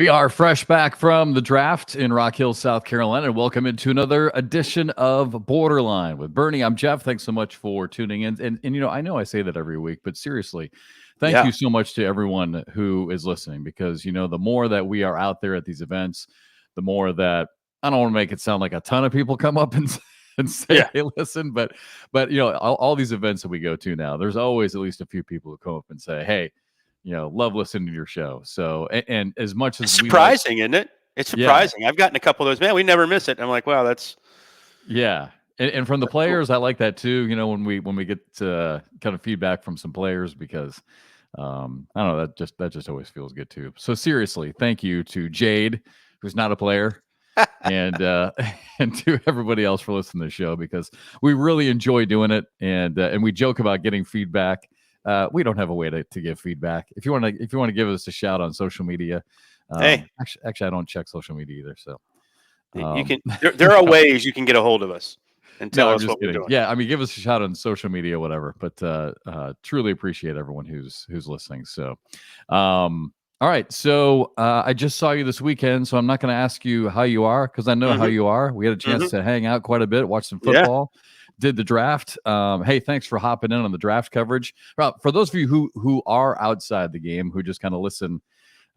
We are fresh back from the draft in Rock Hill, South Carolina, and welcome into another edition of BoarderLine with Bernie. I'm Jeff. Thanks so much for tuning in. And you know I say that every week, but seriously, thank you so much to everyone who is listening, because, you know, the more that we are out there at these events, the more that I don't want to make it sound like a ton of people come up and say, hey, listen, but you know, all these events that we go to now, there's always at least a few people who come up and say, hey, you know, love listening to your show. So, and as much as it's surprising, isn't it? It's surprising. I've gotten a couple of those. Man, we never miss it. I'm like, wow, that's And from the players, cool. I like that too. You know, when we get kind of feedback from some players, because I don't know, that just always feels good too. So seriously, thank you to Jade, who's not a player, and to everybody else for listening to the show, because we really enjoy doing it, and we joke about getting feedback. We don't have a way to give feedback. If you want to give us a shout on social media, hey, actually, I don't check social media either. So you can. There are ways you can get a hold of us and tell us what we're doing. Yeah, I mean, give us a shout on social media, whatever. But truly appreciate everyone who's listening. So, all right. So I just saw you this weekend, so I'm not going to ask you how you are, because I know how you are. We had a chance to hang out quite a bit, watch some football. Did the draft. Hey, thanks for hopping in on the draft coverage. For those of you who are outside the game, who just kind of listen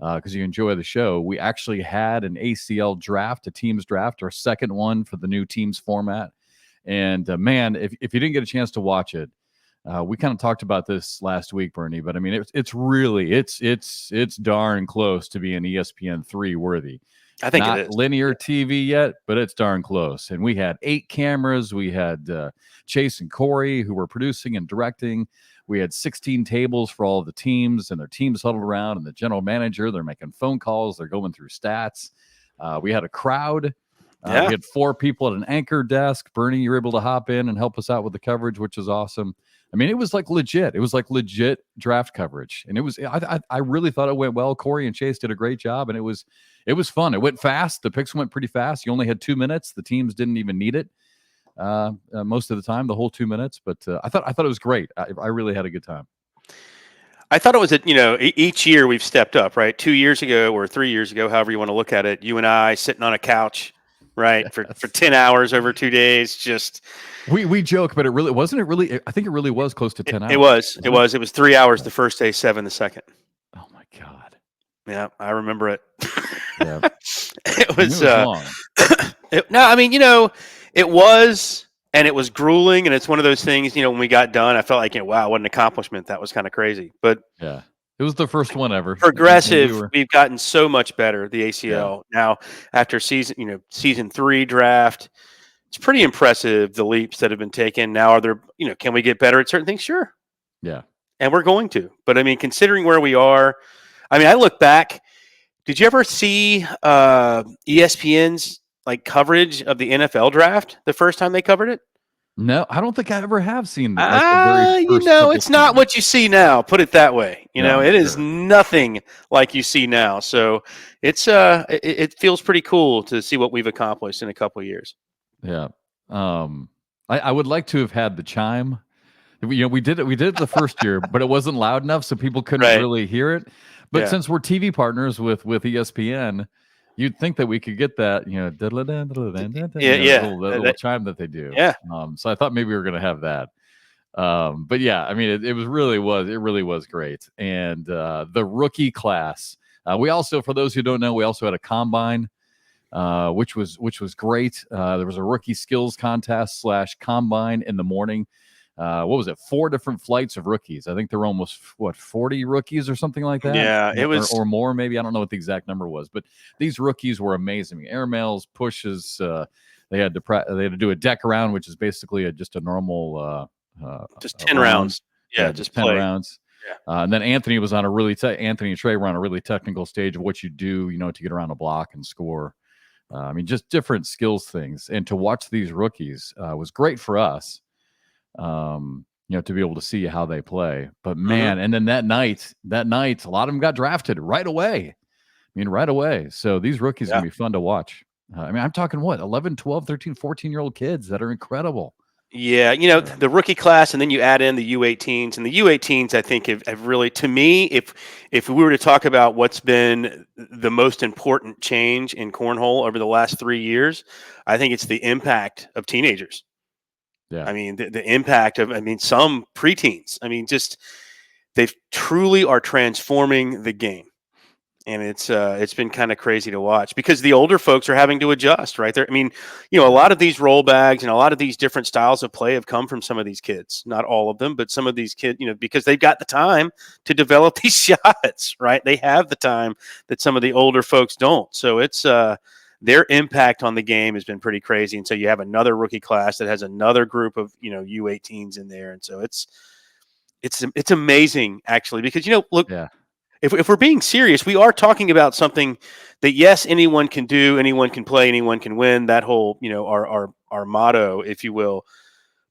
because you enjoy the show, we actually had an ACL draft, a teams draft, our second one for the new teams format. And man, if you didn't get a chance to watch it, we kind of talked about this last week, Bernie. But I mean, it's really it's darn close to being ESPN3 worthy. I think not it is. Linear TV yet, but it's darn close. And we had 8 cameras. We had Chase and Corey, who were producing and directing. We had 16 tables for all of the teams, and their teams huddled around, and the general manager, they're making phone calls. They're going through stats. We had a crowd. We had 4 people at an anchor desk. Bernie, you were able to hop in and help us out with the coverage, which is awesome. I mean, it was like legit. It was like legit draft coverage. And it was, I really thought it went well. Corey and Chase did a great job, and it was fun. It went fast. The picks went pretty fast. You only had 2 minutes. The teams didn't even need it most of the time, the whole 2 minutes. But I thought it was great. I really had a good time. I thought it was, each year we've stepped up, right? 2 years ago or 3 years ago, however you want to look at it, you and I sitting on a couch, right, for 10 hours over 2 days, just... We joke, but it really wasn't. It really, I think it really was close to 10 hours. It was 3 hours the first day, 7 the second. Oh my God. Yeah, I remember it. Yeah. It was long. It was, and it was grueling, and it's one of those things, when we got done, I felt like, wow, what an accomplishment. That was kind of crazy. But yeah, it was the first one ever. Progressive, we've gotten so much better, the ACL. Yeah. Now, after season 3 draft, it's pretty impressive, the leaps that have been taken. Now, are there, can we get better at certain things? Sure. Yeah. And we're going to. But I mean, considering where we are, I look back. Did you ever see ESPN's coverage of the NFL draft the first time they covered it? No, I don't think I ever have seen that. It's not what you see now. Put it that way. It is nothing like you see now. So it's it feels pretty cool to see what we've accomplished in a couple of years. Yeah. I would like to have had the chime. We did it the first year, but it wasn't loud enough, so people couldn't really hear it. But since we're TV partners with ESPN, you'd think that we could get that, little chime that they do. Yeah. So I thought maybe we were going to have that. But yeah, I mean, it really was great. And the rookie class, we also, for those who don't know, we also had a combine, which was great. There was a rookie skills contest / combine in the morning. What was it? 4 different flights of rookies. I think there were almost 40 rookies or something like that. Yeah, it was, or more maybe. I don't know what the exact number was, but these rookies were amazing. Airmails, pushes. They had to do a deck around, which is basically just a normal just 10 rounds. Yeah, just 10 rounds. Yeah. And then Anthony was on Anthony and Trey were on a really technical stage of what you do, to get around a block and score. Just different skills things. And to watch these rookies was great for us. To be able to see how they play. But man, and then that night, a lot of them got drafted right away. Right away. So these rookies are going to be fun to watch. I'm talking 11, 12, 13, 14-year-old kids that are incredible. Yeah, the rookie class, and then you add in the U18s, and the U18s, I think, have really, to me, if we were to talk about what's been the most important change in cornhole over the last 3 years, I think it's the impact of teenagers. Yeah. I mean, the impact of, some preteens. Just they truly are transforming the game. And it's been kind of crazy to watch because the older folks are having to adjust, right? There, a lot of these roll bags and a lot of these different styles of play have come from some of these kids. Not all of them, but some of these kids, because they've got the time to develop these shots, right? They have the time that some of the older folks don't. So it's their impact on the game has been pretty crazy. And so you have another rookie class that has another group of U18s in there, and so it's amazing actually because look. Yeah. If we're being serious, we are talking about something that, yes, anyone can do, anyone can play, anyone can win. That whole, our motto, if you will.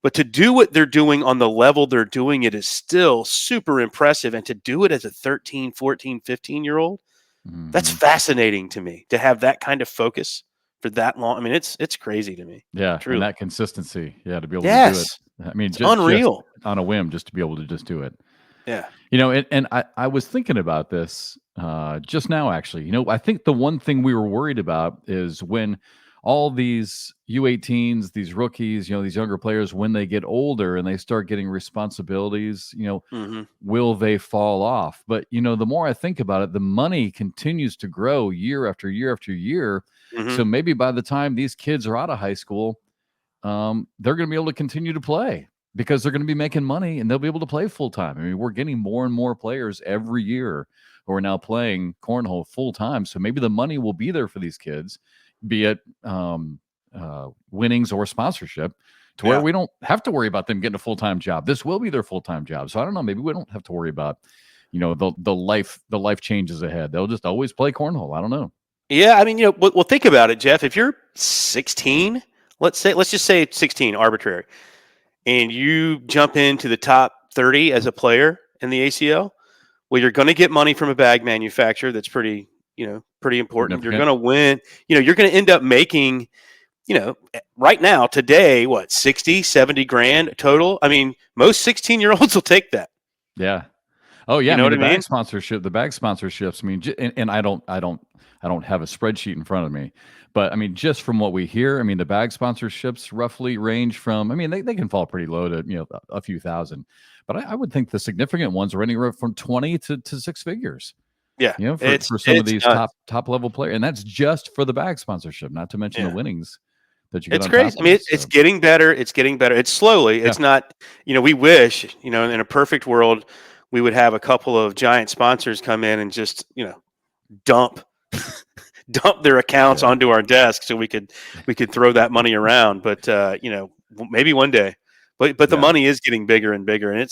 But to do what they're doing on the level they're doing it is still super impressive. And to do it as a 13, 14, 15-year-old, that's fascinating to me to have that kind of focus for that long. It's crazy to me. Yeah. Truly. And that consistency. Yeah. To be able Yes. to do it. It's unreal. Just on a whim, just to be able to just do it. Yeah. And I was thinking about this just now, actually. I think the one thing we were worried about is when all these U18s, these rookies, these younger players, when they get older and they start getting responsibilities, will they fall off? But, the more I think about it, the money continues to grow year after year after year. So maybe by the time these kids are out of high school, they're going to be able to continue to play because they're going to be making money and they'll be able to play full time. We're getting more and more players every year who are now playing cornhole full time. So maybe the money will be there for these kids, be it winnings or sponsorship, to where we don't have to worry about them getting a full time job. This will be their full time job. So I don't know. Maybe we don't have to worry about the life changes ahead. They'll just always play cornhole. I don't know. Yeah, well, think about it, Jeff. If you're 16, let's just say 16, arbitrary, and you jump into the top 30 as a player in the ACL, well, you're going to get money from a bag manufacturer. That's pretty important. You're going to win. You're going to end up making, right now, today, what, 60, 70 grand total? Most 16-year-olds will take that. Yeah. Oh yeah. The bag sponsorships. And I don't have a spreadsheet in front of me, but just from what we hear, the bag sponsorships roughly range from, they can fall pretty low to, a few thousand, but I would think the significant ones are anywhere from 20 to six figures. Yeah. For some of these top level players. And that's just for the bag sponsorship, not to mention the winnings that you get. It's crazy. It's getting better. It's getting better. It's slowly. It's not, we wish, in a perfect world, we would have a couple of giant sponsors come in and just, dump their accounts onto our desk so we could throw that money around. But maybe one day. But the money is getting bigger and bigger, and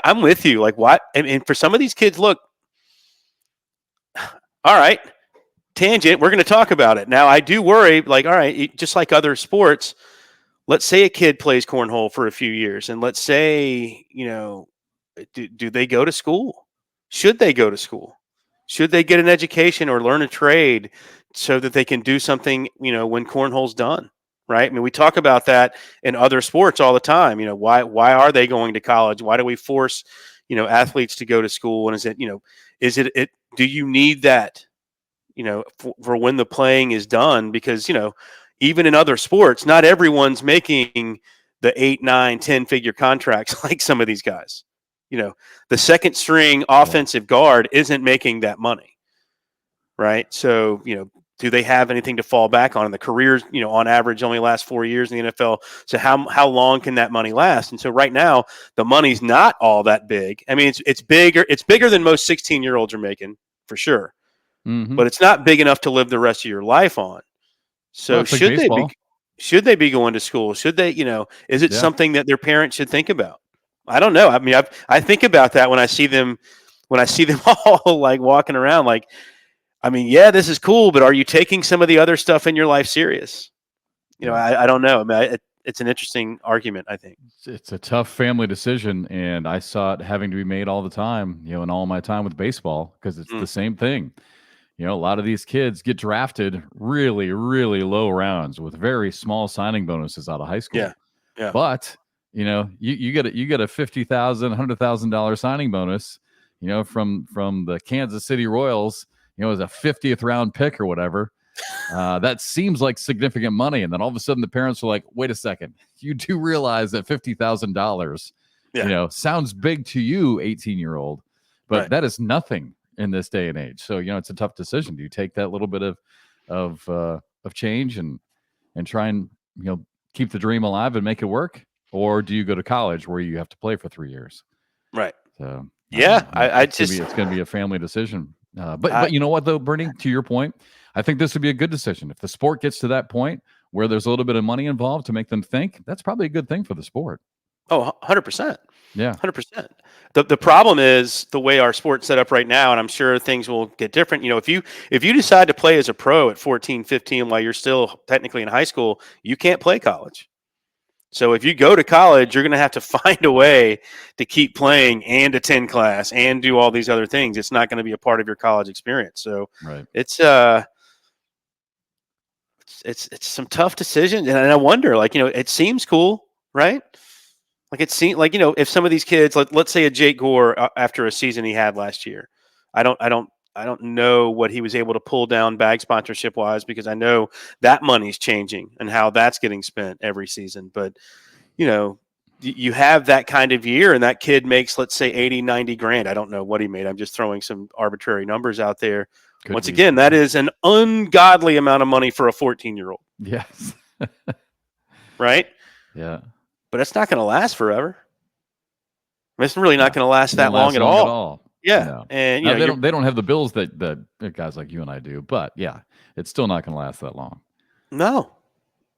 I'm with you. Like, what? And for some of these kids, look. All right, tangent. We're going to talk about it now. I do worry. Like, all right, just like other sports. Let's say a kid plays cornhole for a few years, and let's say do they go to school? Should they go to school? Should they get an education or learn a trade so that they can do something, when cornhole's done, right? We talk about that in other sports all the time. Why are they going to college? Why do we force, athletes to go to school? And is it do you need that, for when the playing is done? Because, even in other sports, not everyone's making the 8, 9, 10-figure contracts like some of these guys. The second string offensive guard isn't making that money, right? So, do they have anything to fall back on? And the careers, on average, only last 4 years in the NFL. So how long can that money last? And so right now, the money's not all that big. It's bigger. It's bigger than most 16-year-olds are making, for sure. But it's not big enough to live the rest of your life on. So should they be going to school? Should they, is it something that their parents should think about? I don't know. I think about that when I see them all like walking around. Like, this is cool, but are you taking some of the other stuff in your life serious? I don't know. It's an interesting argument, I think. It's a tough family decision, and I saw it having to be made all the time, in all my time with baseball, because it's the same thing. A lot of these kids get drafted really, really low rounds with very small signing bonuses out of high school. Yeah. Yeah. But you get a $50,000, $100,000 signing bonus, from the Kansas City Royals, as a 50th round pick or whatever. That seems like significant money, and then all of a sudden the parents are like, "Wait a second, you do realize that $50,000, sounds big to you, 18-year-old, but Right. that is nothing in this day and age." So it's a tough decision. Do you take that little bit of change and try and keep the dream alive and make it work, or do you go to college where you have to play for 3 years? Right. So Yeah. it's going to be a family decision. But you know what though, Bernie, to your point, I think this would be a good decision. If the sport gets to that point where there's a little bit of money involved to make them think, that's probably a good thing for the sport. Oh, 100%. Yeah. 100%. The problem is the way our sport's set up right now, and I'm sure things will get different. If you decide to play as a pro at 14, 15 while you're still technically in high school, you can't play college. So if you go to college, you're going to have to find a way to keep playing and attend class and do all these other things. It's not going to be a part of your college experience. So right. It's some tough decisions, and I wonder, it seems cool, right? Like it seems like if some of these kids, let's say a Jake Gore after a season he had last year, I don't know what he was able to pull down bag sponsorship wise, because I know that money's changing and how that's getting spent every season. But you have that kind of year and that kid makes, let's say 80, 90 grand. I don't know what he made. I'm just throwing some arbitrary numbers out there. Once again, that is an ungodly amount of money for a 14-year-old. Yes. Right? Yeah. But it's not going to last forever. It's really not going to last that long at all. Yeah. No. And they don't have the bills that guys like you and I do, but yeah, it's still not going to last that long. No.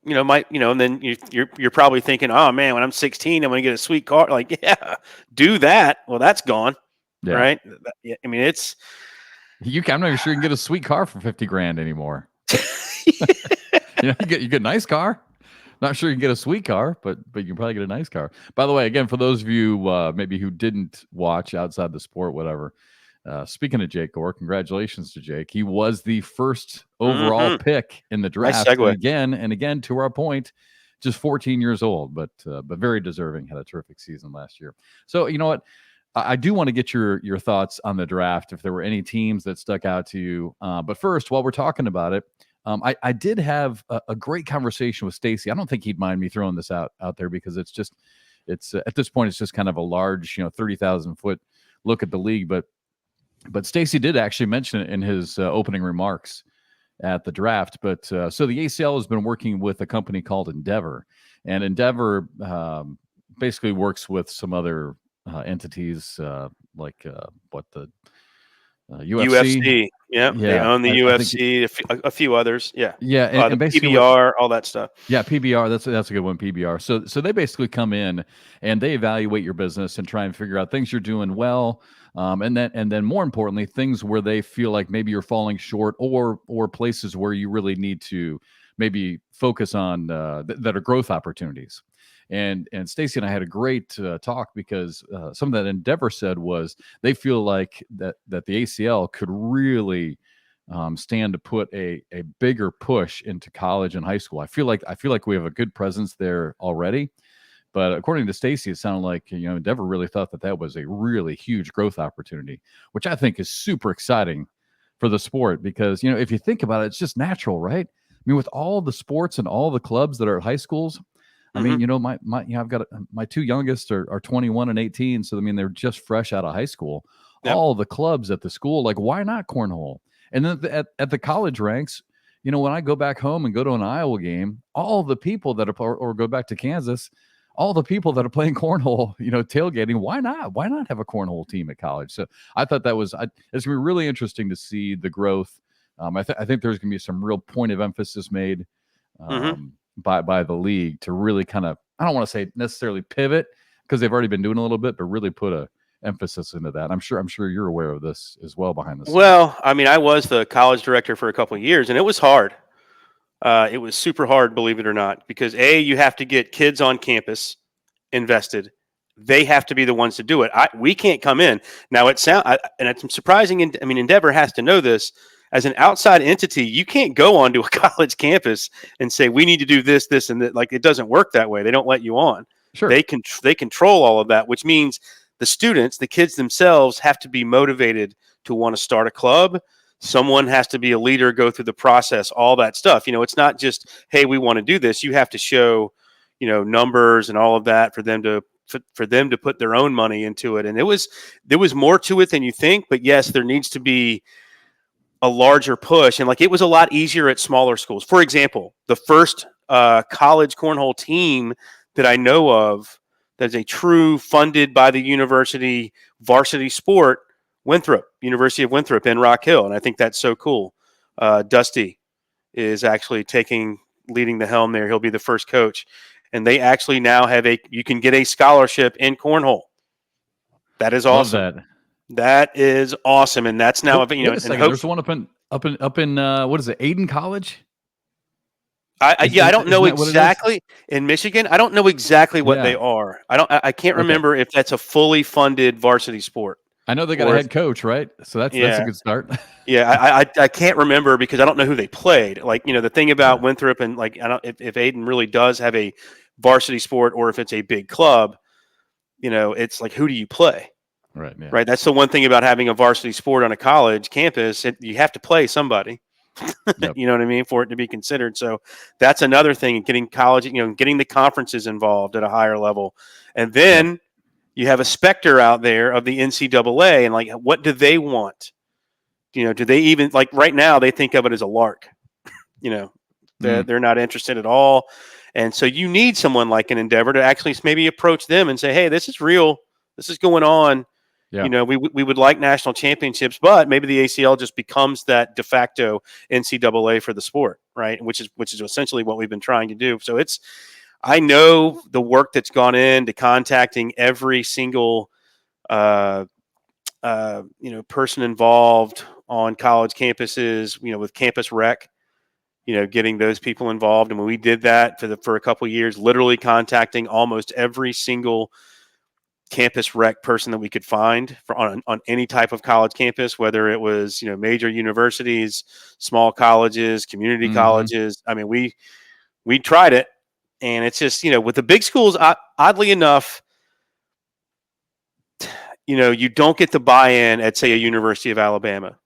And then you're probably thinking, oh man, when I'm 16, I'm going to get a sweet car. Like, yeah, do that. Well, that's gone. Yeah. Right. I mean, I'm not even sure you can get a sweet car for 50 grand anymore. You get a nice car. Not sure you can get a sweet car, but you can probably get a nice car. By the way, again, for those of you maybe who didn't watch outside the sport, whatever, speaking of Jake Gore, congratulations to Jake. He was the first overall pick in the draft. Nice segue. And again, to our point, just 14 years old, but very deserving. Had a terrific season last year. So you know what? I do want to get your thoughts on the draft, if there were any teams that stuck out to you. But first, while we're talking about it, I did have a great conversation with Stacy. I don't think he'd mind me throwing this out there, because it's at this point, it's just kind of a large, 30,000 foot look at the league. But Stacy did actually mention it in his opening remarks at the draft. But so the ACL has been working with a company called Endeavor, and Endeavor basically works with some other entities like the UFC. Yeah, they own the UFC, a few others. Yeah, and basically PBR, all that stuff. Yeah, PBR. That's a good one. PBR. So they basically come in and they evaluate your business and try and figure out things you're doing well, and then more importantly, things where they feel like maybe you're falling short, or places where you really need to maybe focus on that are growth opportunities. And Stacy and I had a great talk, because something that Endeavor said was they feel like that the ACL could really stand to put a bigger push into college and high school. I feel like we have a good presence there already, but according to Stacy, it sounded like Endeavor really thought that was a really huge growth opportunity, which I think is super exciting for the sport, because if you think about it, it's just natural, right? I mean, with all the sports and all the clubs that are at high schools. I mean, I've got my two youngest are 21 and 18. So, I mean, they're just fresh out of high school. Yep. All the clubs at the school, like, why not cornhole? And then at the college ranks, when I go back home and go to an Iowa game, all the people that are, or go back to Kansas, all the people that are playing cornhole, tailgating, why not? Why not have a cornhole team at college? So I thought it's going to be really interesting to see the growth. I think there's going to be some real point of emphasis made by the league to really kind of, I don't want to say necessarily pivot, because they've already been doing a little bit, but really put a emphasis into that. I'm sure you're aware of this as well behind the scenes. Well, I mean, I was the college director for a couple of years, and it was hard. It was super hard, believe it or not, because you have to get kids on campus invested. They have to be the ones to do it. We can't come in now. And it's surprising. I mean, Endeavor has to know this. as an outside entity, you can't go onto a college campus and say we need to do this, this, and that. Like, it doesn't work that way. They don't let you on. Sure. They control all of that, which means the students, the kids themselves, have to be motivated to want to start a club. Someone has to be a leader, go through the process, all that stuff. It's not just, hey, we want to do this. You have to show, numbers and all of that for them to put their own money into it. And there was more to it than you think. But yes, there needs to be a larger push. And it was a lot easier at smaller schools. For example, the first college cornhole team that I know of that's a true funded by the university varsity sport, University of Winthrop in Rock Hill. And I think that's so cool. Dusty is actually leading the helm there. He'll be the first coach. And they actually now have you can get a scholarship in cornhole. That is awesome. Love that. That is awesome. And that's now, there's one up in what is it, Aiden College? I don't know exactly in Michigan. I don't know exactly what they are. I can't remember if that's a fully funded varsity sport. I know they got a head coach, right? So that's a good start. Yeah, I can't remember because I don't know who they played. The thing about Winthrop and I don't if Aiden really does have a varsity sport or if it's a big club, it's who do you play? Right. Yeah. Right. That's the one thing about having a varsity sport on a college campus. You have to play somebody. Yep. You know what I mean? For it to be considered. So that's another thing, getting college, getting the conferences involved at a higher level. And then you have a specter out there of the NCAA and what do they want? Do they even right now they think of it as a lark, they're not interested at all. And so you need someone like an Endeavor to actually maybe approach them and say, hey, this is real. This is going on. Yeah. We would like national championships, but maybe the ACL just becomes that de facto NCAA for the sport, right? Which is essentially what we've been trying to do. So I know the work that's gone into contacting every single, person involved on college campuses, with campus rec, getting those people involved. And when we did that for a couple of years, literally contacting almost every single campus rec person that we could find on any type of college campus, whether it was, major universities, small colleges, community colleges. I mean, we tried it, and it's just, with the big schools, oddly enough, you don't get the buy-in at, say, a University of Alabama.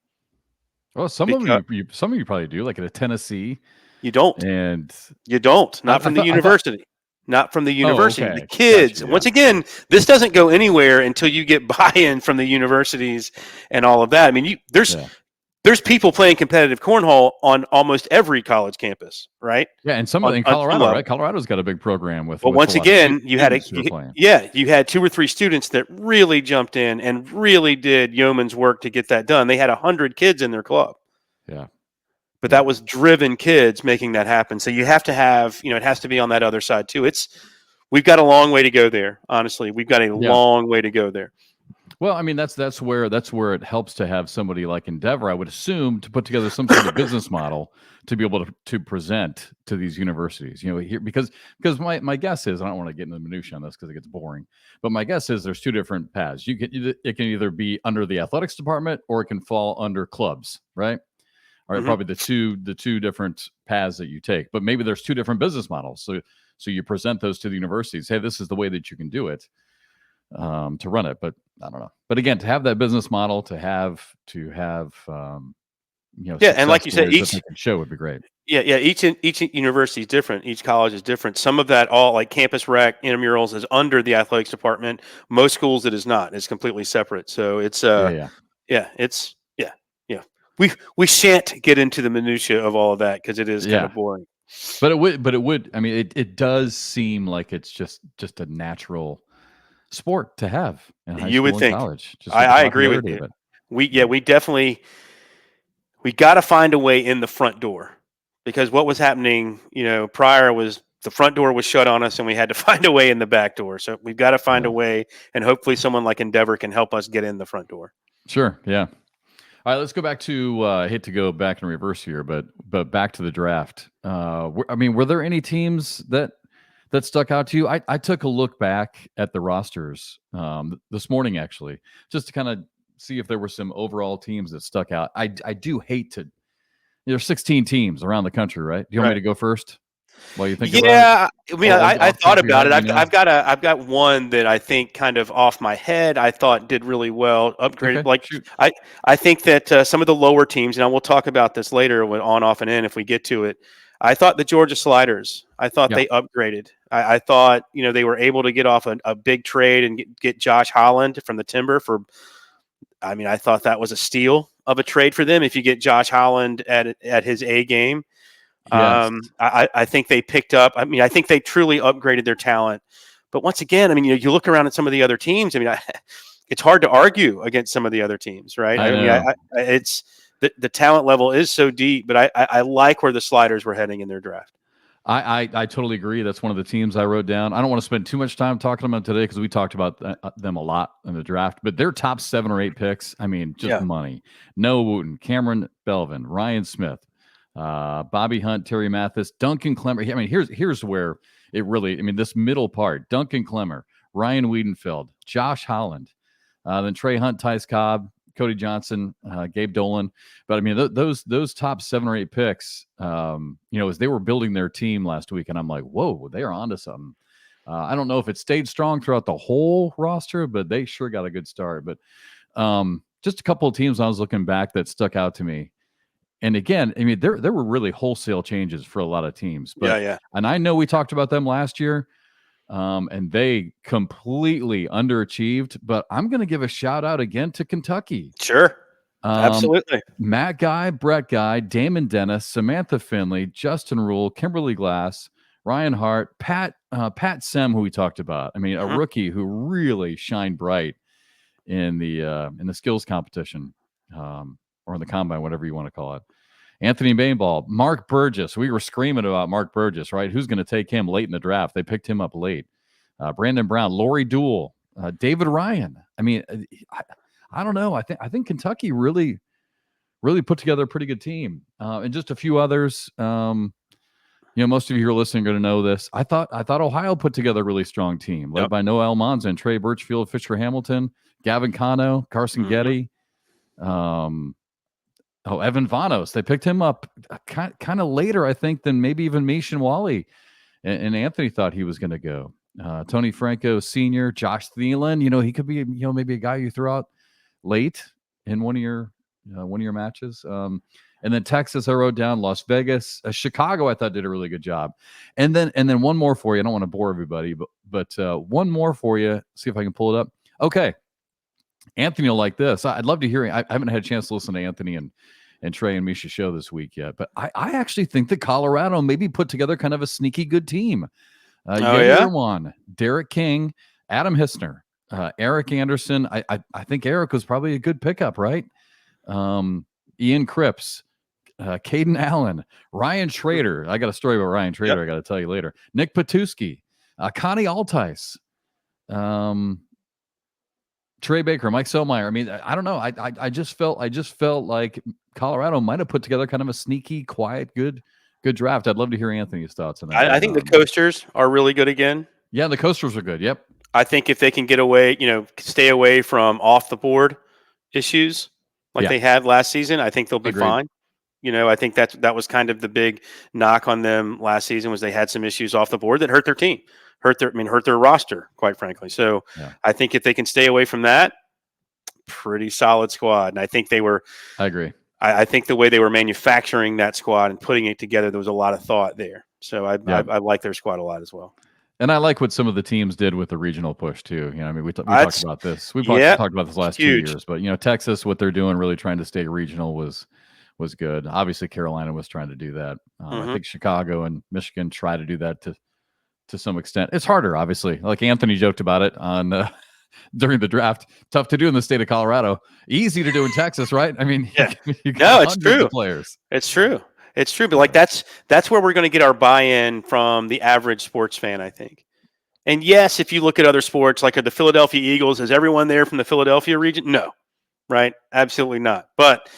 Well, some of you probably do, like at a Tennessee. You don't. And you don't. Not from the university. Not from the university. Oh, okay. The kids. Gotcha, yeah. Once again, this doesn't go anywhere until you get buy-in from the universities and all of that. I mean, there's people playing competitive cornhole on almost every college campus, right? Yeah, and some in Colorado, right? Colorado's got a big program with. Well, once again, you had you had 2 or 3 students that really jumped in and really did yeoman's work to get that done. They had 100 kids in their club. Yeah. But that was driven kids making that happen. So you have to have, it has to be on that other side too. We've got a long way to go there. Honestly, we've got a long way to go there. Well, I mean, that's where it helps to have somebody like Endeavor, I would assume, to put together some sort of business model to be able to present to these universities. Here because my guess is, I don't want to get into the minutiae on this because it gets boring, but my guess is there's 2 different paths. It can either be under the athletics department or it can fall under clubs, right? Are probably the two different paths that you take, but maybe there's 2 different business models. So you present those to the universities. Hey, this is the way that you can do it, to run it. But I don't know. But again, to have that business model, to have and like you said, each show would be great. Yeah. Each university is different. Each college is different. Some of that, all like campus rec, intramurals, is under the athletics department. Most schools it is not. It's completely separate. So it's We shan't get into the minutia of all of that because it is kind of boring. But it would. I mean, it does seem like it's just a natural sport to have in high school and college. I agree with you. We definitely got to find a way in the front door, because what was happening, prior was the front door was shut on us and we had to find a way in the back door. So we've got to find a way, and hopefully someone like Endeavor can help us get in the front door. Sure. Yeah. All right, let's go back to. I hate to go back in reverse here, but back to the draft. Were there any teams that stuck out to you? I took a look back at the rosters this morning, actually, just to kind of see if there were some overall teams that stuck out. I do hate to. There's 16 teams around the country, right? Do you want me to go first while you think about it? Yeah, I mean, Or I off the top thought of your about head, it. I've got one that I think kind of off my head. I thought did really well, upgraded. Okay, Like shoot. I think that some of the lower teams, and we'll talk about this later when on, off, and in if we get to it. I thought the Georgia Sliders. I thought Yeah. they upgraded. I thought they were able to get off a big trade and get Josh Holland from the Timber for. I mean, I thought that was a steal of a trade for them if you get Josh Holland at his A game. Yes. I think they picked up. I mean, I think they truly upgraded their talent. But once again, I mean, you look around at some of the other teams. I mean, it's hard to argue against some of the other teams, right? I mean, know. it's the talent level is so deep. But I like where the Sliders were heading in their draft. I totally agree. That's one of the teams I wrote down. I don't want to spend too much time talking about today because we talked about them a lot in the draft. But their top 7 or 8 picks, I mean, just money. Noah Wooten, Cameron Belvin, Ryan Smith, Bobby Hunt, Terry Mathis, Duncan Clemmer. I mean, here's where it really. I mean, this middle part: Duncan Clemmer, Ryan Wiedenfeld, Josh Holland, then Trey Hunt, Tice Cobb, Cody Johnson, Gabe Dolan. But I mean, those top 7 or 8 picks, as they were building their team last week, and I'm like, whoa, they are onto something. I don't know if it stayed strong throughout the whole roster, but they sure got a good start. But just a couple of teams I was looking back that stuck out to me. And again, I mean, there were really wholesale changes for a lot of teams. But, and I know we talked about them last year. And they completely underachieved, but I'm going to give a shout out again to Kentucky. Sure. Absolutely. Matt Guy, Brett Guy, Damon Dennis, Samantha Finley, Justin Rule, Kimberly Glass, Ryan Hart, Pat Sem, who we talked about. I mean, a rookie who really shined bright in the skills competition, or in the combine, whatever you want to call it. Anthony Bainball, Mark Burgess. We were screaming about Mark Burgess, right? Who's going to take him late in the draft? They picked him up late. Brandon Brown, Lori Dool, David Ryan. I mean, I don't know. I think Kentucky really put together a pretty good team, and just a few others. Most of you who are listening are going to know this. I thought Ohio put together a really strong team, led by Noah Almanza and Trey Birchfield, Fisher Hamilton, Gavin Cano, Carson Getty. Evan Vanos. They picked him up kind of later, I think, than maybe even Mish and Wally. And Anthony thought he was going to go. Tony Franco Sr., Josh Thielen. He could be, maybe a guy you throw out late in one of your matches. And then Texas, I wrote down Las Vegas, Chicago. I thought did a really good job. And then one more for you. I don't want to bore everybody, but one more for you. See if I can pull it up. Okay. Anthony will like this. I'd love to hear it. I haven't had a chance to listen to Anthony and Trey and Misha's show this week yet, but I actually think that Colorado maybe put together kind of a sneaky good team. Irwan, Derek King, Adam Hissner, Eric Anderson. I think Eric was probably a good pickup, right? Ian Cripps, Caden Allen, Ryan Schrader. I got a story about Ryan Schrader I got to tell you later. Nick Patuski, Connie Altice, Trey Baker, Mike Selmeyer. I mean, I don't know. I just felt like Colorado might have put together kind of a sneaky, quiet, good draft. I'd love to hear Anthony's thoughts on that. I think the Coasters are really good again. Yeah, the Coasters are good. Yep. I think if they can get away, stay away from off the board issues like they had last season, I think they'll be fine. I think that was kind of the big knock on them last season was they had some issues off the board that hurt their team. Hurt their roster, quite frankly. So I think if they can stay away from that, pretty solid squad. And I think they were. I agree. I think the way they were manufacturing that squad and putting it together, there was a lot of thought there. So I like their squad a lot as well. And I like what some of the teams did with the regional push too. I mean, we talked about this. We talked about this last 2 years, but Texas, what they're doing, really trying to stay regional was good. Obviously, Carolina was trying to do that. I think Chicago and Michigan try to do that to some extent. It's harder, obviously. Like Anthony joked about it on during the draft. Tough to do in the state of Colorado. Easy to do in Texas, right? I mean, it's true. Players. It's true. But like that's where we're going to get our buy-in from the average sports fan, I think. And yes, if you look at other sports, like the Philadelphia Eagles, is everyone there from the Philadelphia region? No, right? Absolutely not. But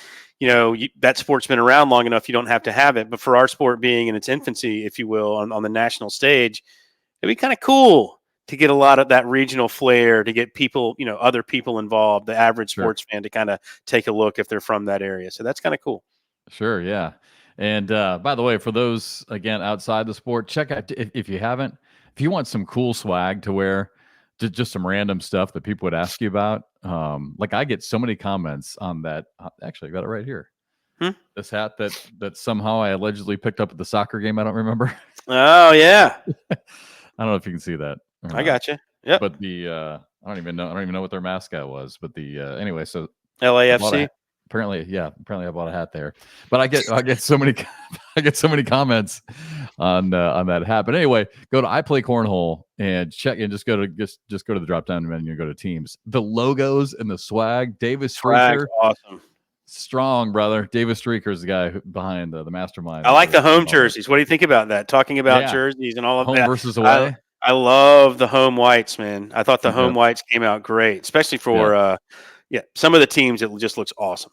that sport's been around long enough. You don't have to have it. But for our sport being in its infancy, if you will, on the national stage, it'd be kind of cool to get a lot of that regional flair, to get people, other people involved, the average sports fan to kind of take a look if they're from that area. So that's kind of cool. Sure, yeah. And by the way, for those again outside the sport, check out if you haven't, if you want some cool swag to wear, just some random stuff that people would ask you about. Like I get so many comments on that. Actually, I got it right here. This hat that somehow I allegedly picked up at the soccer game. I don't remember. Oh yeah, I don't know if you can see that. I got you. Yeah, but the I don't even know what their mascot was. But the anyway, so LAFC. Apparently I bought a hat there, but I get so many comments on that hat. But anyway, go to I Play Cornhole and check and just go to the drop down menu and go to teams. The logos and the swag. Davis Streaker, awesome, strong brother. Davis Streaker is the guy behind the mastermind. I like the home jerseys. What do you think about that? Talking about jerseys and all of home that. versus away. I love the home whites, man. I thought the home whites came out great, especially for some of the teams. It just looks awesome.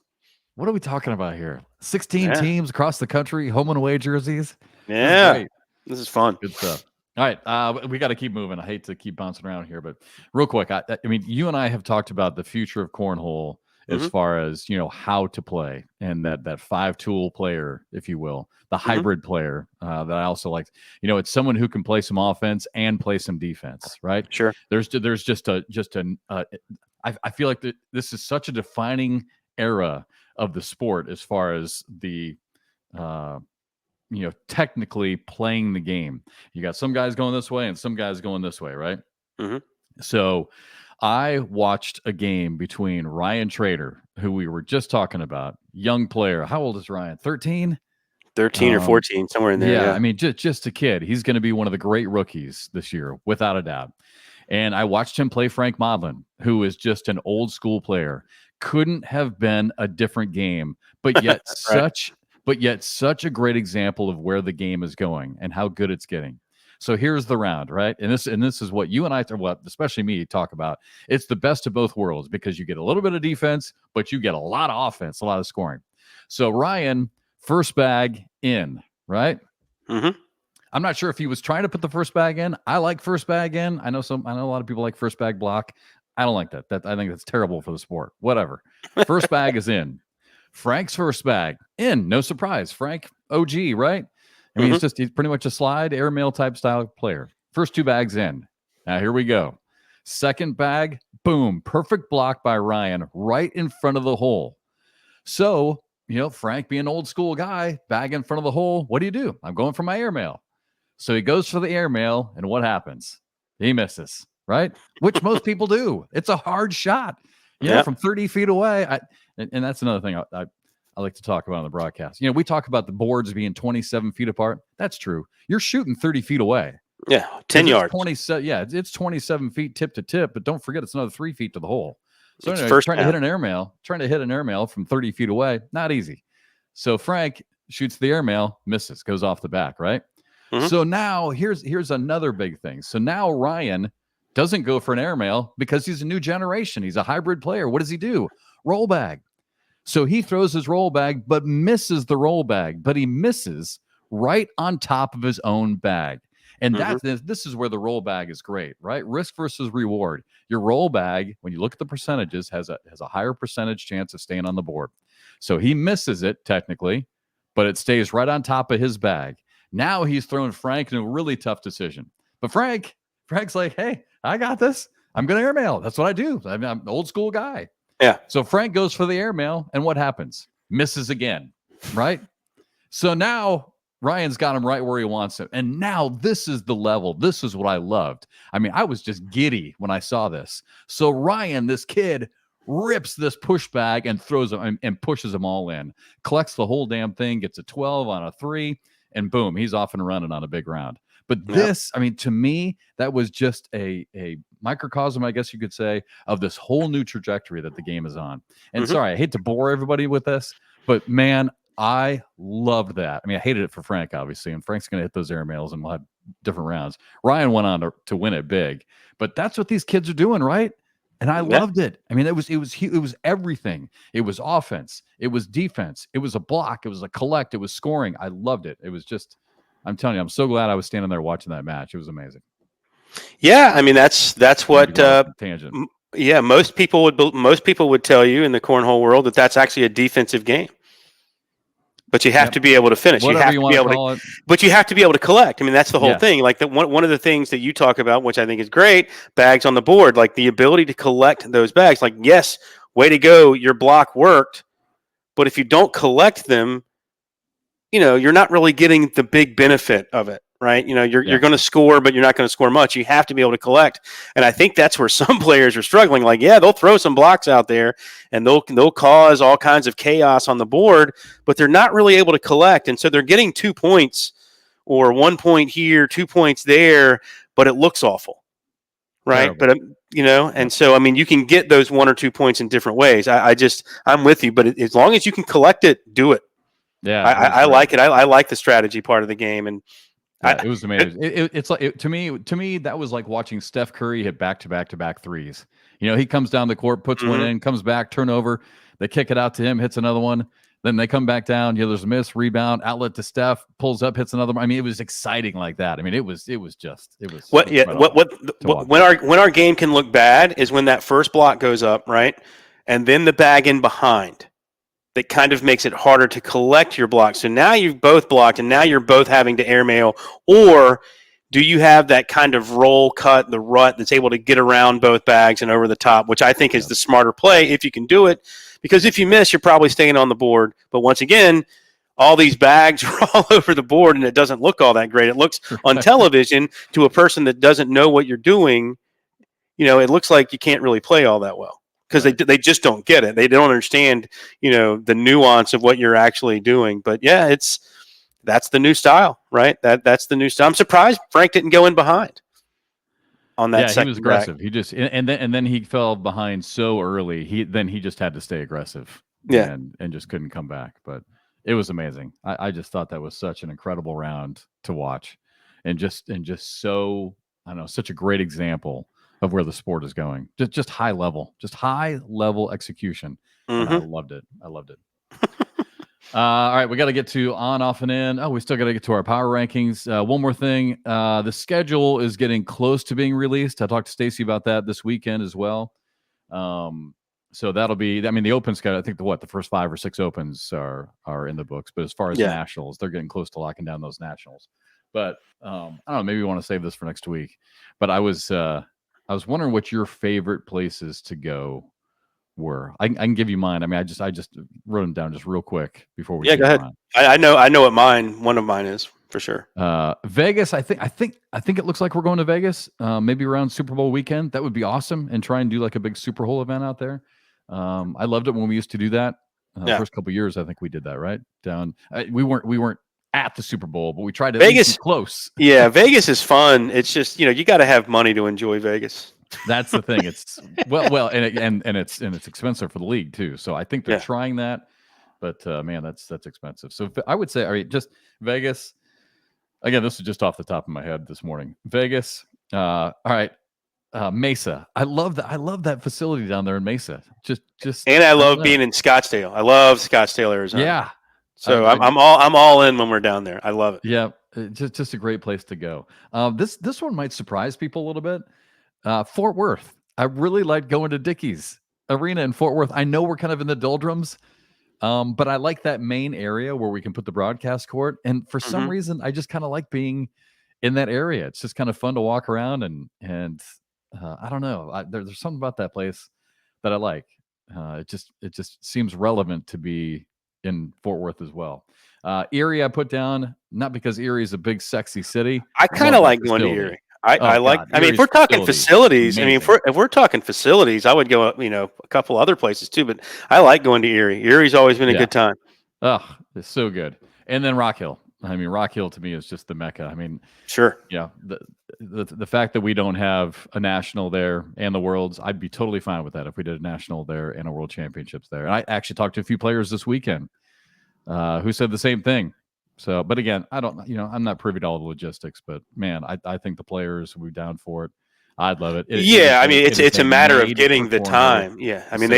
What are we talking about here? 16 teams across the country, home and away jerseys. Yeah, this is fun. Good stuff. All right, we got to keep moving. I hate to keep bouncing around here, but real quick, I mean, you and I have talked about the future of cornhole as far as how to play and that 5-tool player, if you will, the hybrid player that I also like. It's someone who can play some offense and play some defense, right? Sure. There's just I feel like this is such a defining era of the sport as far as the technically playing the game. You got some guys going this way and some guys going this way, right? So I watched a game between Ryan Trader, who we were just talking about, young player. How old is Ryan? 13 or 14, somewhere in there. Yeah, I mean, just a kid. He's going to be one of the great rookies this year, without a doubt. And I watched him play Frank Modlin, who is just an old school player. Couldn't have been a different game, but yet such a great example of where the game is going and how good it's getting. So here's the round, right? And this is what you and I, especially me, talk about. It's the best of both worlds because you get a little bit of defense, but you get a lot of offense, a lot of scoring. So Ryan, first bag in, right? I'm not sure if he was trying to put the first bag in. I like first bag in. I know a lot of people like first bag block. I don't like that. I think that's terrible for the sport. Whatever. First bag is in. Frank's first bag in. No surprise. Frank, OG, right? I mean, he's pretty much a slide airmail type style player. First 2 bags in. Now here we go. Second bag, boom, perfect block by Ryan right in front of the hole. So, Frank being an old school guy, bag in front of the hole. What do? I'm going for my airmail. So he goes for the airmail, and what happens? He misses, right? Which most people do. It's a hard shot, from 30 feet away. And that's another thing I like to talk about on the broadcast. We talk about the boards being 27 feet apart. That's true. You're shooting 30 feet away. Yeah, 10 yards. 27. Yeah, it's 27 feet tip to tip, but don't forget it's another 3 feet to the hole. So anyway, trying to hit an airmail from 30 feet away, not easy. So Frank shoots the airmail, misses, goes off the back, right? So now here's another big thing. So now Ryan doesn't go for an airmail because he's a new generation. He's a hybrid player. What does he do? Roll bag. So he throws his roll bag, but misses the roll bag. But he misses right on top of his own bag. And this is where the roll bag is great, right? Risk versus reward. Your roll bag, when you look at the percentages, has a higher percentage chance of staying on the board. So he misses it technically, but it stays right on top of his bag. Now he's throwing Frank in a really tough decision. But Frank's like, hey, I got this. I'm going to airmail. That's what I do. I'm an old school guy. Yeah. So Frank goes for the airmail, and what happens? Misses again, right? So now Ryan's got him right where he wants him. And now this is the level. This is what I loved. I mean, I was just giddy when I saw this. So Ryan, this kid, rips this push bag and throws him and pushes them all in, collects the whole damn thing, gets a 12 on a 3, and boom, he's off and running on a big round. But this, I mean, to me, that was just a microcosm, I guess you could say, of this whole new trajectory that the game is on. And sorry, I hate to bore everybody with this, but man, I loved that. I mean, I hated it for Frank, obviously, and Frank's going to hit those airmails and we'll have different rounds. Ryan went on to win it big, but that's what these kids are doing, right? And I loved it. I mean, it was everything. It was offense. It was defense. It was a block. It was a collect. It was scoring. I loved it. It was just, I'm telling you, I'm so glad I was standing there watching that match. It was amazing. Yeah, I mean that's Not to what. go off on a tangent. Yeah, most people would tell you in the cornhole world that that's actually a defensive game. But you have Yep. to be able to finish. You Whatever have you to be want to able to, call it. but you have to be able to collect. I mean, that's the whole Yes. thing. Like one of the things that you talk about, which I think is great, bags on the board, like the ability to collect those bags. Like, yes, way to go, your block worked. But if you don't collect them, you're not really getting the big benefit of it, right? You're going to score, but you're not going to score much. You have to be able to collect, and I think that's where some players are struggling. Like, yeah, they'll throw some blocks out there, and they'll cause all kinds of chaos on the board, but they're not really able to collect, and so they're getting 2 points or 1 point here, 2 points there, but it looks awful, right? Terrible. But and so I mean, you can get those 1 or 2 points in different ways. I'm with you, but as long as you can collect it, do it. Yeah, I like it. I like the strategy part of the game, and it was amazing. It's like to me that was like watching Steph Curry hit back-to-back threes. He comes down the court, puts one in, comes back, turnover. They kick it out to him, hits another one. Then they come back down. There's a miss, rebound, outlet to Steph, pulls up, hits another one. I mean, it was exciting like that. I mean, it was what when our game can look bad is when that first block goes up, right, and then the bag in behind. That kind of makes it harder to collect your block. So now you've both blocked, and now you're both having to airmail. Or do you have that kind of roll cut, the rut that's able to get around both bags and over the top, which I think is the smarter play if you can do it. Because if you miss, you're probably staying on the board. But once again, all these bags are all over the board, and it doesn't look all that great. It looks on television to a person that doesn't know what you're doing. It looks like you can't really play all that well. Because they just don't get it. They don't understand, the nuance of what you're actually doing. But yeah, that's the new style, right? That's the new style. I'm surprised Frank didn't go in behind on that. Yeah, he was aggressive. Back. He just and then he fell behind so early. He just had to stay aggressive. Yeah, and just couldn't come back. But it was amazing. I just thought that was such an incredible round to watch, and just so I don't know, such a great example of where the sport is going. Just high level execution. And I loved it. All right, we got to get to on, off, and in. Oh, we still got to get to our power rankings. One more thing. The schedule is getting close to being released. I talked to Stacy about that this weekend as well. So that'll be, I mean, the open schedule, I think the first 5 or 6 opens are in the books. But as far as nationals, they're getting close to locking down those nationals. But I don't know, maybe we want to save this for next week. But I was wondering what your favorite places to go were. I can give you mine. I mean, I just wrote them down just real quick before we. Yeah, go ahead. I know what one of mine is for sure. Vegas. I think it looks like we're going to Vegas. Maybe around Super Bowl weekend. That would be awesome, and try and do like a big Super Bowl event out there. I loved it when we used to do that. First couple of years, I think we did that right down. We weren't at the Super Bowl, but we tried to Vegas close. Yeah, Vegas is fun. It's just you got to have money to enjoy Vegas. That's the thing. It's and it's expensive for the league too. So I think they're trying that, but man, that's expensive. So I would say, all right, just Vegas. Again, this is just off the top of my head this morning. Vegas. All right, Mesa. I love that facility down there in Mesa. Just and I love being in Scottsdale. I love Scottsdale, Arizona. Yeah. So I'm all in when we're down there. I love it. Yeah, just a great place to go. This one might surprise people a little bit. Fort Worth. I really like going to Dickies Arena in Fort Worth. I know we're kind of in the doldrums, but I like that main area where we can put the broadcast court. And for some reason, I just kind of like being in that area. It's just kind of fun to walk around and I don't know. There's something about that place that I like. It just seems relevant to be in Fort Worth as well. Erie I put down, not because Erie is a big sexy city. I kind of like going to Erie. I like. I mean, if we're talking facilities, amazing. I mean, if we're talking facilities, I would go, a couple other places too. But I like going to Erie. Erie's always been a good time. Oh, it's so good. And then Rock Hill. I mean, Rock Hill to me is just the mecca. I mean, sure. Yeah, the fact that we don't have a national there and the worlds, I'd be totally fine with that if we did a national there and a world championships there. And I actually talked to a few players this weekend who said the same thing. So, but again, I don't, I'm not privy to all the logistics, but man, I think the players would be down for it. I'd love it. I mean, it's a matter of getting the time. Yeah. I mean,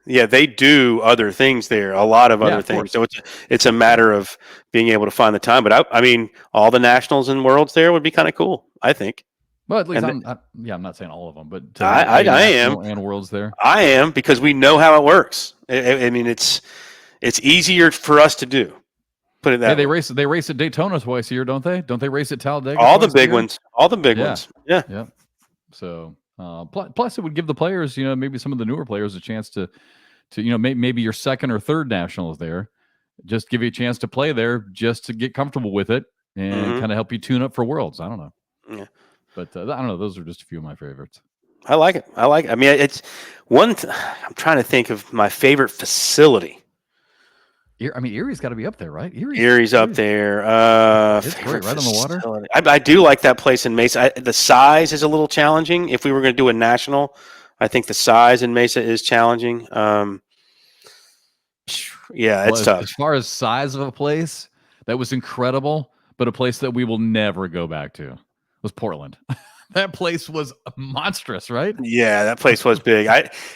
they do other things there, a lot of other things. So it's a matter of being able to find the time. But I mean, all the nationals and worlds there would be kind of cool, I think. Well, at least And I'm not saying all of them, but to have I a am. national and worlds there. I am, because we know how it works. I mean, it's easier for us to do. Put it Hey, that way. they race at Daytona twice a year, don't they? Don't they race at Talladega All the twice a big year? ones. All the big Yeah. ones. Yeah. Yeah. So plus it would give the players, maybe some of the newer players a chance to maybe your second or third nationals there, just give you a chance to play there, just to get comfortable with it and kind of help you tune up for worlds. I don't know. Yeah. But I don't know. Those are just a few of my favorites. I like it. I mean, it's one. I'm trying to think of my favorite facility. I mean, Erie's got to be up there, right? Erie's up there. It's great, right on the water. I do like that place in Mesa. The size is a little challenging. If we were going to do a national, I think the size in Mesa is challenging. Yeah, it's tough. As far as size of a place, that was incredible, but a place that we will never go back to was Portland. That place was monstrous, right? Yeah, that place was big.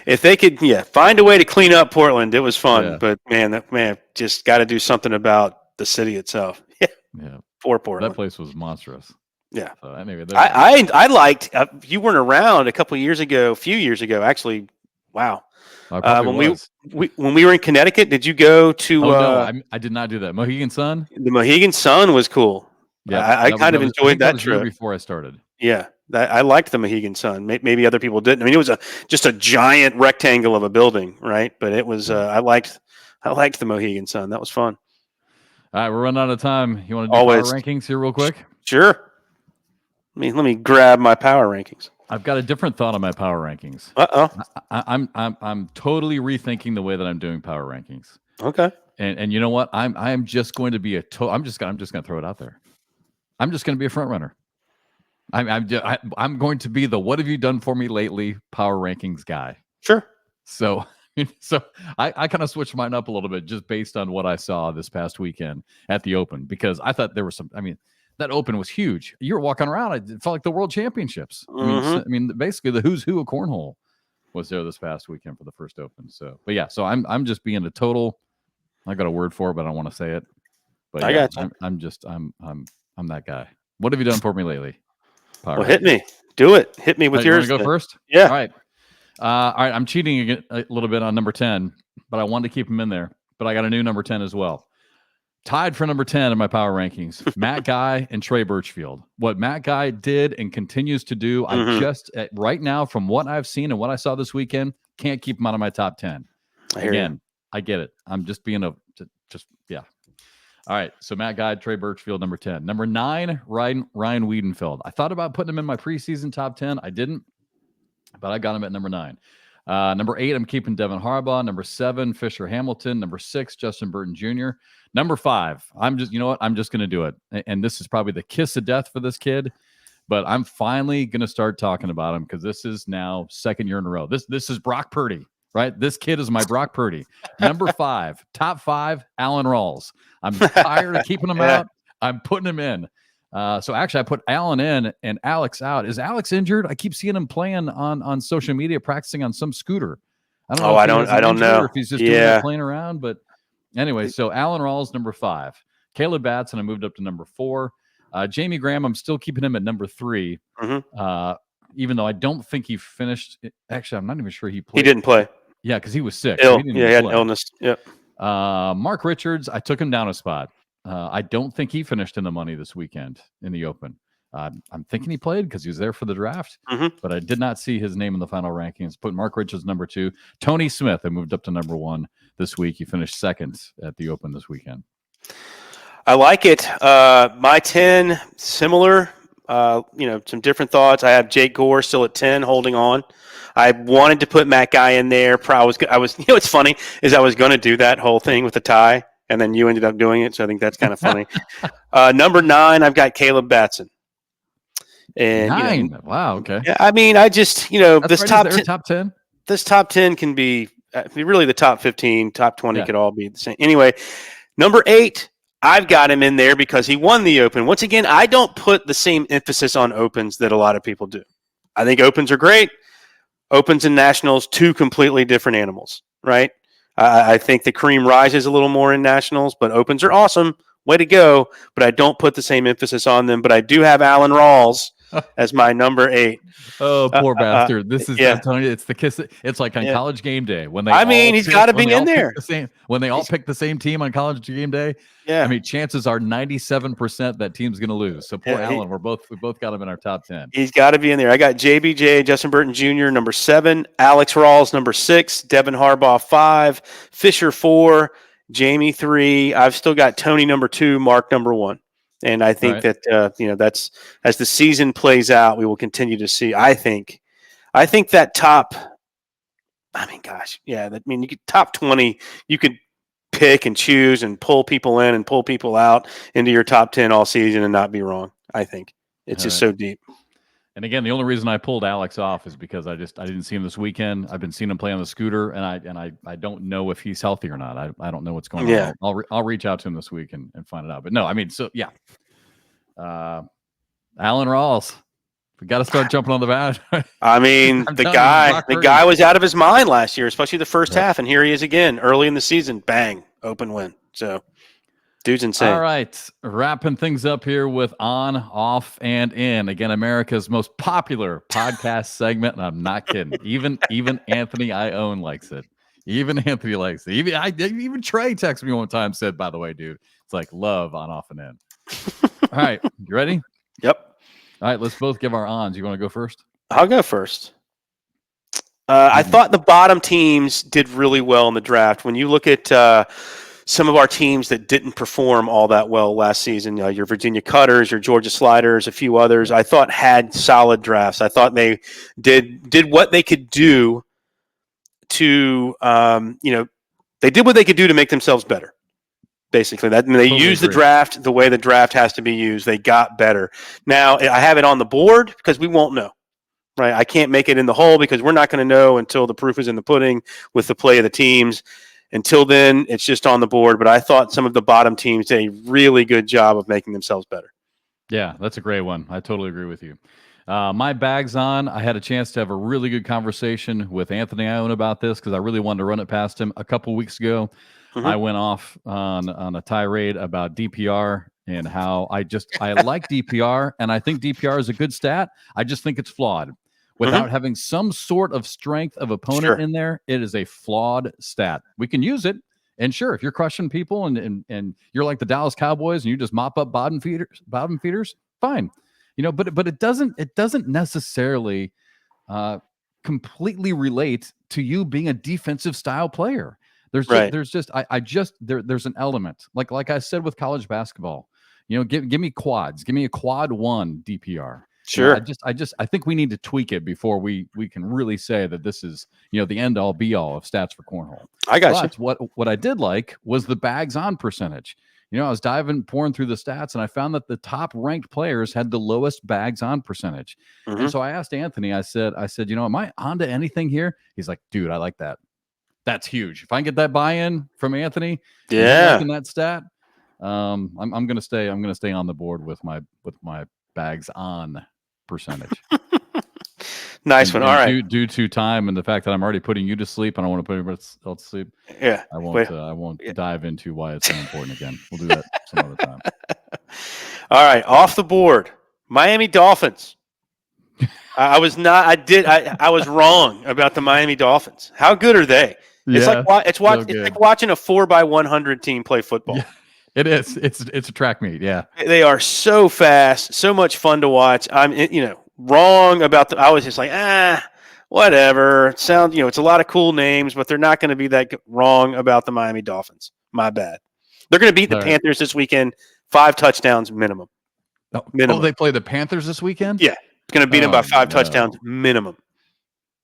If they could, find a way to clean up Portland, it was fun. Yeah. But man, just got to do something about the city itself. Yeah, for Portland. That place was monstrous. Yeah. So anyway, I liked. You weren't around a few years ago, actually. Wow. When we were in Connecticut, did you go to? No, I did not do that. Mohegan Sun. The Mohegan Sun was cool. Yeah, I kind of enjoyed that trip before I started. Yeah, I liked the Mohegan Sun. Maybe other people didn't. I mean, it was just a giant rectangle of a building, right? But it was. I liked the Mohegan Sun. That was fun. All right, we're running out of time. You want to do power rankings here real quick? Sure. Let me grab my power rankings. I've got a different thought on my power rankings. I'm totally rethinking the way that I'm doing power rankings. Okay. And you know what? I'm just going to be I'm just going to throw it out there. I'm just going to be a front runner. I'm going to be the what have you done for me lately power rankings guy. Sure. So I kind of switched mine up a little bit just based on what I saw this past weekend at the Open, because I thought there was that Open was huge. You were walking around, it felt like the World Championships. I mean, basically the who's who of cornhole was there this past weekend for the first Open. So, but yeah, so I'm just being a total. I got a word for it, but I don't want to say it. But I got you. I'm that guy. What have you done for me lately? Well, hit me. Do it. Hit me with yours. You go first? Yeah. All right. All right. I'm cheating a little bit on number 10, but I wanted to keep him in there. But I got a new number 10 as well. Tied for number 10 in my power rankings, Matt Guy and Trey Birchfield. What Matt Guy did and continues to do, I just right now, from what I've seen and what I saw this weekend, can't keep him out of my top 10. Again, I get it. I'm just being yeah. All right, so Matt Guy, Trey Birchfield, number 10. Number 9, Ryan Wiedenfeld. I thought about putting him in my preseason top 10. I didn't, but I got him at number 9. Number 8, I'm keeping Devin Harbaugh. Number 7, Fisher Hamilton. Number 6, Justin Burton Jr. Number 5, I'm just going to do it. And this is probably the kiss of death for this kid, but I'm finally going to start talking about him because this is now second year in a row. This is Brock Purdy. Right? This kid is my Brock Purdy. Number 5, top 5, Alan Rawls. I'm tired of keeping him out. I'm putting him in. So actually, I put Alan in and Alex out. Is Alex injured? I keep seeing him playing on social media, practicing on some scooter. I don't know. I don't know if he's just doing that, playing around. But anyway, so Alan Rawls, number 5. Caleb Batson, I moved up to number 4. Jamie Graham, I'm still keeping him at number 3. Even though I don't think he finished. Actually, I'm not even sure he played. He didn't play. Yeah, because he was sick. He had illness. Yep. Mark Richards, I took him down a spot. I don't think he finished in the money this weekend in the Open. I'm thinking he played because he was there for the draft, but I did not see his name in the final rankings. Put Mark Richards number 2. Tony Smith, I moved up to number 1 this week. He finished second at the Open this weekend. I like it. My 10, similar. Some different thoughts. I have Jake Gore still at 10, holding on. I wanted to put Matt Guy in there. I was. What's funny is I was going to do that whole thing with the tie, and then you ended up doing it. So I think that's kind of funny. Number 9, I've got Caleb Batson. And 9. Wow. Okay. Yeah. I mean, I just this top 10. This top 10 can be really the top 15, top 20 could all be the same. Anyway, number 8. I've got him in there because he won the Open. Once again, I don't put the same emphasis on Opens that a lot of people do. I think Opens are great. Opens and Nationals, 2 completely different animals, right? I think the cream rises a little more in Nationals, but Opens are awesome. Way to go. But I don't put the same emphasis on them. But I do have Alan Rawls as my number 8. Oh, poor bastard! This is yeah. I'm telling you, it's the kiss. It's like on College Game Day when they. I mean, he's got to be in there. When they all pick the same team on College Game Day. Yeah. I mean, chances are 97% that team's going to lose. So poor Alan, we both got him in our top 10. He's got to be in there. I got JBJ, Justin Burton Jr. number 7, Alex Rawls number 6, Devin Harbaugh 5, Fisher 4, Jamie 3. I've still got Tony number 2, Mark number 1. And I think that that's as the season plays out, we will continue to see. I think that top. I mean, gosh, yeah. You could top 20. You could pick and choose and pull people in and pull people out into your top 10 all season and not be wrong. I think it's just so deep. And again, the only reason I pulled Alex off is because I didn't see him this weekend. I've been seeing him play on the scooter, and I don't know if he's healthy or not. I don't know what's going on. I'll reach out to him this week and find it out. But no, I mean, so yeah. Alan Rawls, we got to start jumping on the bat. I mean, the guy was out of his mind last year, especially the first half, and here he is again early in the season. Bang, open win. So, dude's insane. All right, wrapping things up here with On, Off, and In. Again, America's most popular podcast segment, and I'm not kidding. Even Anthony Ione likes it. Even Anthony likes it. Even Trey texted me one time, said, by the way, dude, it's like love On, Off, and In. All right, you ready? Yep. All right, let's both give our ons. You want to go first? I'll go first. I thought the bottom teams did really well in the draft. When you look at some of our teams that didn't perform all that well last season, your Virginia Cutters, your Georgia Sliders, a few others, I thought had solid drafts. I thought they did what they could do to, they did what they could do to make themselves better. Basically, they used the draft the way the draft has to be used. They got better. Now, I have it on the board because we won't know, right? I can't make it in the hole because we're not going to know until the proof is in the pudding with the play of the teams. Until then, it's just on the board. But I thought some of the bottom teams did a really good job of making themselves better. Yeah, that's a great one. I totally agree with you. My bag's on. I had a chance to have a really good conversation with Anthony Ione about this because I really wanted to run it past him a couple weeks ago. Mm-hmm. I went off on a tirade about DPR and how I like DPR, and I think DPR is a good stat. I just think it's flawed. Without having some sort of strength of opponent in there, it is a flawed stat. We can use it, and sure, if you're crushing people and you're like the Dallas Cowboys and you just mop up bottom feeders, fine. But it doesn't necessarily completely relate to you being a defensive style player. There's an element like I said with college basketball. Give me quads. Give me a quad 1 DPR. Sure. I think we need to tweak it before we can really say that this is the end all be all of stats for cornhole. I got you. What I did like was the bags on percentage. I was pouring through the stats, and I found that the top ranked players had the lowest bags on percentage. Mm-hmm. And so I asked Anthony. I said, am I onto anything here? He's like, dude, I like that. That's huge. If I can get that buy-in from Anthony, in that stat, I'm gonna stay on the board with my bags on percentage. Nice one. All right. Due to time and the fact that I'm already putting you to sleep, and I don't want to put anybody else to sleep. Yeah. I won't dive into why it's so important again. We'll do that some other time. All right, off the board. Miami Dolphins. I was wrong about the Miami Dolphins. How good are they? It's like watching a 4x100 team play football. Yeah, it is. It's a track meet. Yeah, they are so fast, so much fun to watch. I'm wrong about I was just like whatever. It's a lot of cool names, but they're not going to be that wrong about the Miami Dolphins. My bad. They're going to beat the Panthers this weekend. 5 touchdowns minimum. Oh, they play the Panthers this weekend? Yeah, it's going to beat them by 5 touchdowns minimum.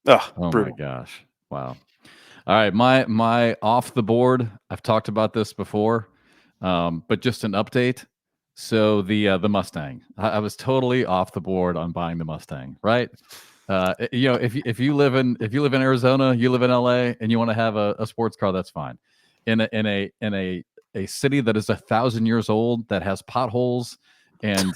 Oh brutal. My gosh! Wow. All right, my off the board. I've talked about this before, but just an update. So the Mustang, I was totally off the board on buying the Mustang. Right? If you live in Arizona, you live in LA, and you want to have a sports car, that's fine. In a city that is 1,000 years old, that has potholes and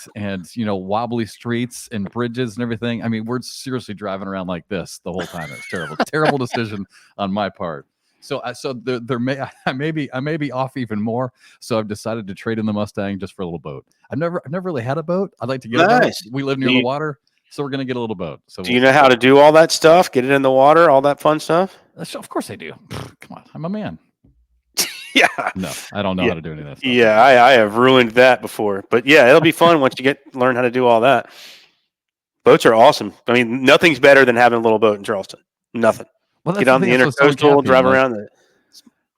wobbly streets and bridges and everything. I mean, we're seriously driving around like this the whole time. It's terrible. Terrible decision on my part. So there may I may be off even more. So I've decided to trade in the Mustang just for a little boat. I've never really had a boat. I'd like to get a boat. Nice. We live near the water, so we're gonna get a little boat. So do you know how to do all that stuff? Get it in the water, all that fun stuff? Of course I do. Come on, I'm a man. Yeah. No, I don't know how to do any of that stuff. Yeah, I have ruined that before. But yeah, it'll be fun once you learn how to do all that. Boats are awesome. I mean, nothing's better than having a little boat in Charleston. Nothing. Well, get on the intercoastal, drive around.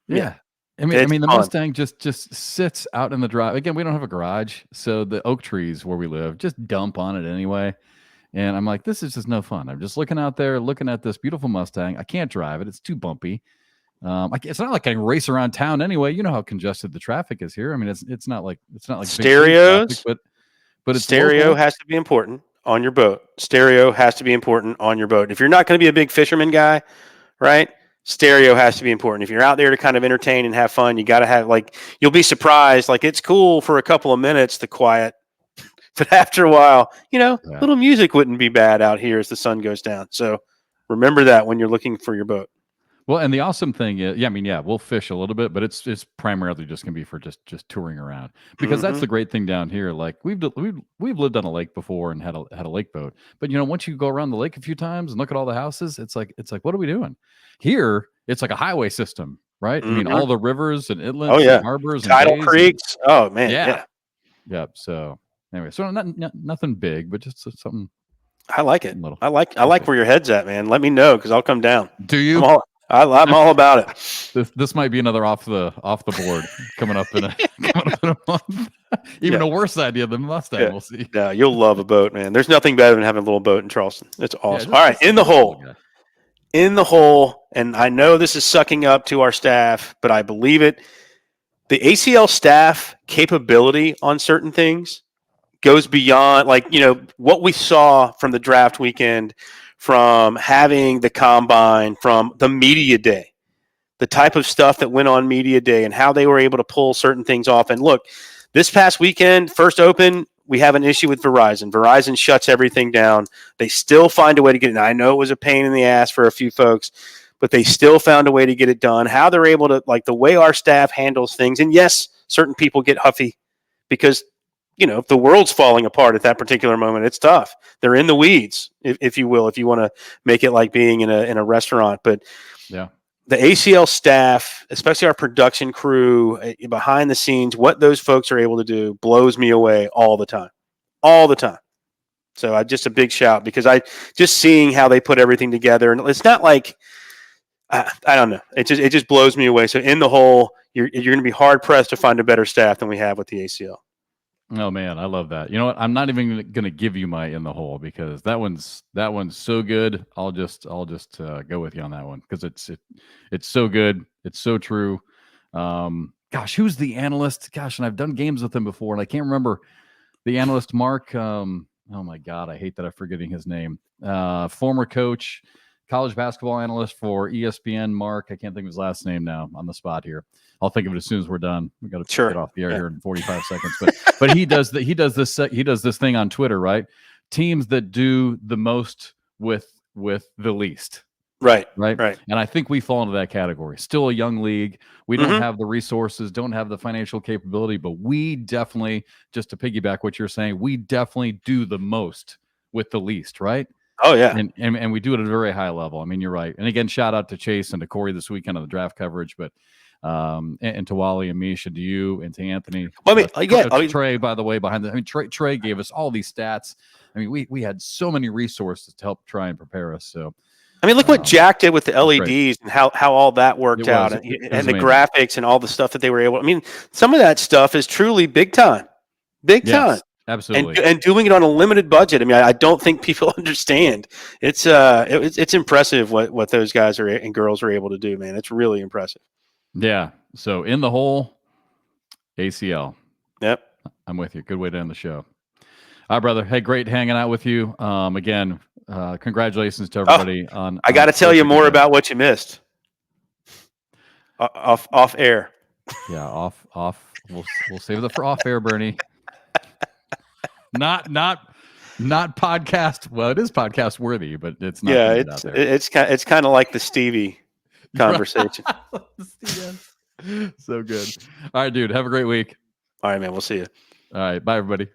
Yeah. I mean, the Mustang just sits out in the drive. Again, we don't have a garage, so the oak trees where we live just dump on it anyway. And I'm like, this is just no fun. I'm just looking out there, looking at this beautiful Mustang. I can't drive it; it's too bumpy. It's not like I can race around town anyway. You know how congested the traffic is here. I mean, it's not like stereos, big traffic, but it's stereo local. has to be important on your boat. Stereo has to be important on your boat. If you're not going to be a big fisherman guy, right? Stereo has to be important. If you're out there to kind of entertain and have fun, you got to have, like, you'll be surprised. Like, it's cool for a couple of minutes, the quiet, but after a while, little music wouldn't be bad out here as the sun goes down. So remember that when you're looking for your boat. Well, and the awesome thing is, we'll fish a little bit, but it's primarily just going to be for just touring around, because that's the great thing down here. Like we've lived on a lake before and had a lake boat, but once you go around the lake a few times and look at all the houses, it's like what are we doing here? It's like a highway system, right? I mean, all the rivers and inlets, and harbors, tidal and creeks. Oh man, yeah. So anyway, so nothing big, but just something. I like it. I like where your head's at, man. Let me know because I'll come down. Do you? I'm all about it. This might be another off the board coming up in a month. Even a worse idea than Mustang. Yeah. We'll see. Yeah, you'll love a boat, man. There's nothing better than having a little boat in Charleston. It's awesome. All right, in the hole. In the hole, and I know this is sucking up to our staff, but I believe it. The ACL staff capability on certain things goes beyond, what we saw from the draft weekend, from having the combine, from the media day, the type of stuff that went on media day and how they were able to pull certain things off. And look, this past weekend, first open, we have an issue with Verizon. Verizon shuts everything down. They still find a way to get it. Now, I know it was a pain in the ass for a few folks, but they still found a way to get it done. How they're able to, the way our staff handles things. And yes, certain people get huffy because, if the world's falling apart at that particular moment, it's tough. They're in the weeds, if you will, if you want to make it like being in a restaurant. But yeah, the ACL staff, especially our production crew behind the scenes, what those folks are able to do blows me away all the time. So just a big shout, because I just seeing how they put everything together, and it's not like I don't know. It just blows me away. So in the hole, you're going to be hard pressed to find a better staff than we have with the ACL. Oh man, I love that. You know what? I'm not even going to give you my in the hole, because that one's so good. I'll just go with you on that one, because it's so good. It's so true. Gosh, who's the analyst? Gosh, and I've done games with him before, and I can't remember the analyst. Mark. Oh my God, I hate that I'm forgetting his name. Former coach, college basketball analyst for ESPN. Mark, I can't think of his last name now on the spot here. I'll think of it as soon as we're done. We got to get off the air here in 45 seconds. But he does this thing on Twitter, right? Teams that do the most with the least. Right. And I think we fall into that category. Still a young league. We don't have the resources, don't have the financial capability, but we definitely, just to piggyback what you're saying, we definitely do the most with the least, right? Oh yeah. And we do it at a very high level. I mean, you're right. And again, shout out to Chase and to Corey this weekend on the draft coverage, but and to Wally and Misha, to you and to Anthony. Well, I mean, Trey, by the way, behind the. I mean, Trey gave us all these stats. I mean, we had so many resources to help try and prepare us. So, I mean, look what Jack did with the LEDs and how all that worked out, and the graphics and all the stuff that they were able. I mean, some of that stuff is truly big time. Absolutely. And doing it on a limited budget. I mean, I don't think people understand. It's impressive what those guys and girls are able to do, man. It's really impressive. Yeah. So in the hole, ACL. Yep. I'm with you. Good way to end the show. All right, brother. Hey, great hanging out with you. Again, congratulations to everybody on. I got to tell you more about what you missed. Off air. Yeah, off. We'll save it for off air, Bernie. Not podcast. Well, it is podcast worthy, but it's not. Yeah, it's kind of like the Stevie. conversation. So good. All right, dude. Have a great week. All right, man. We'll see you. All right. Bye, everybody.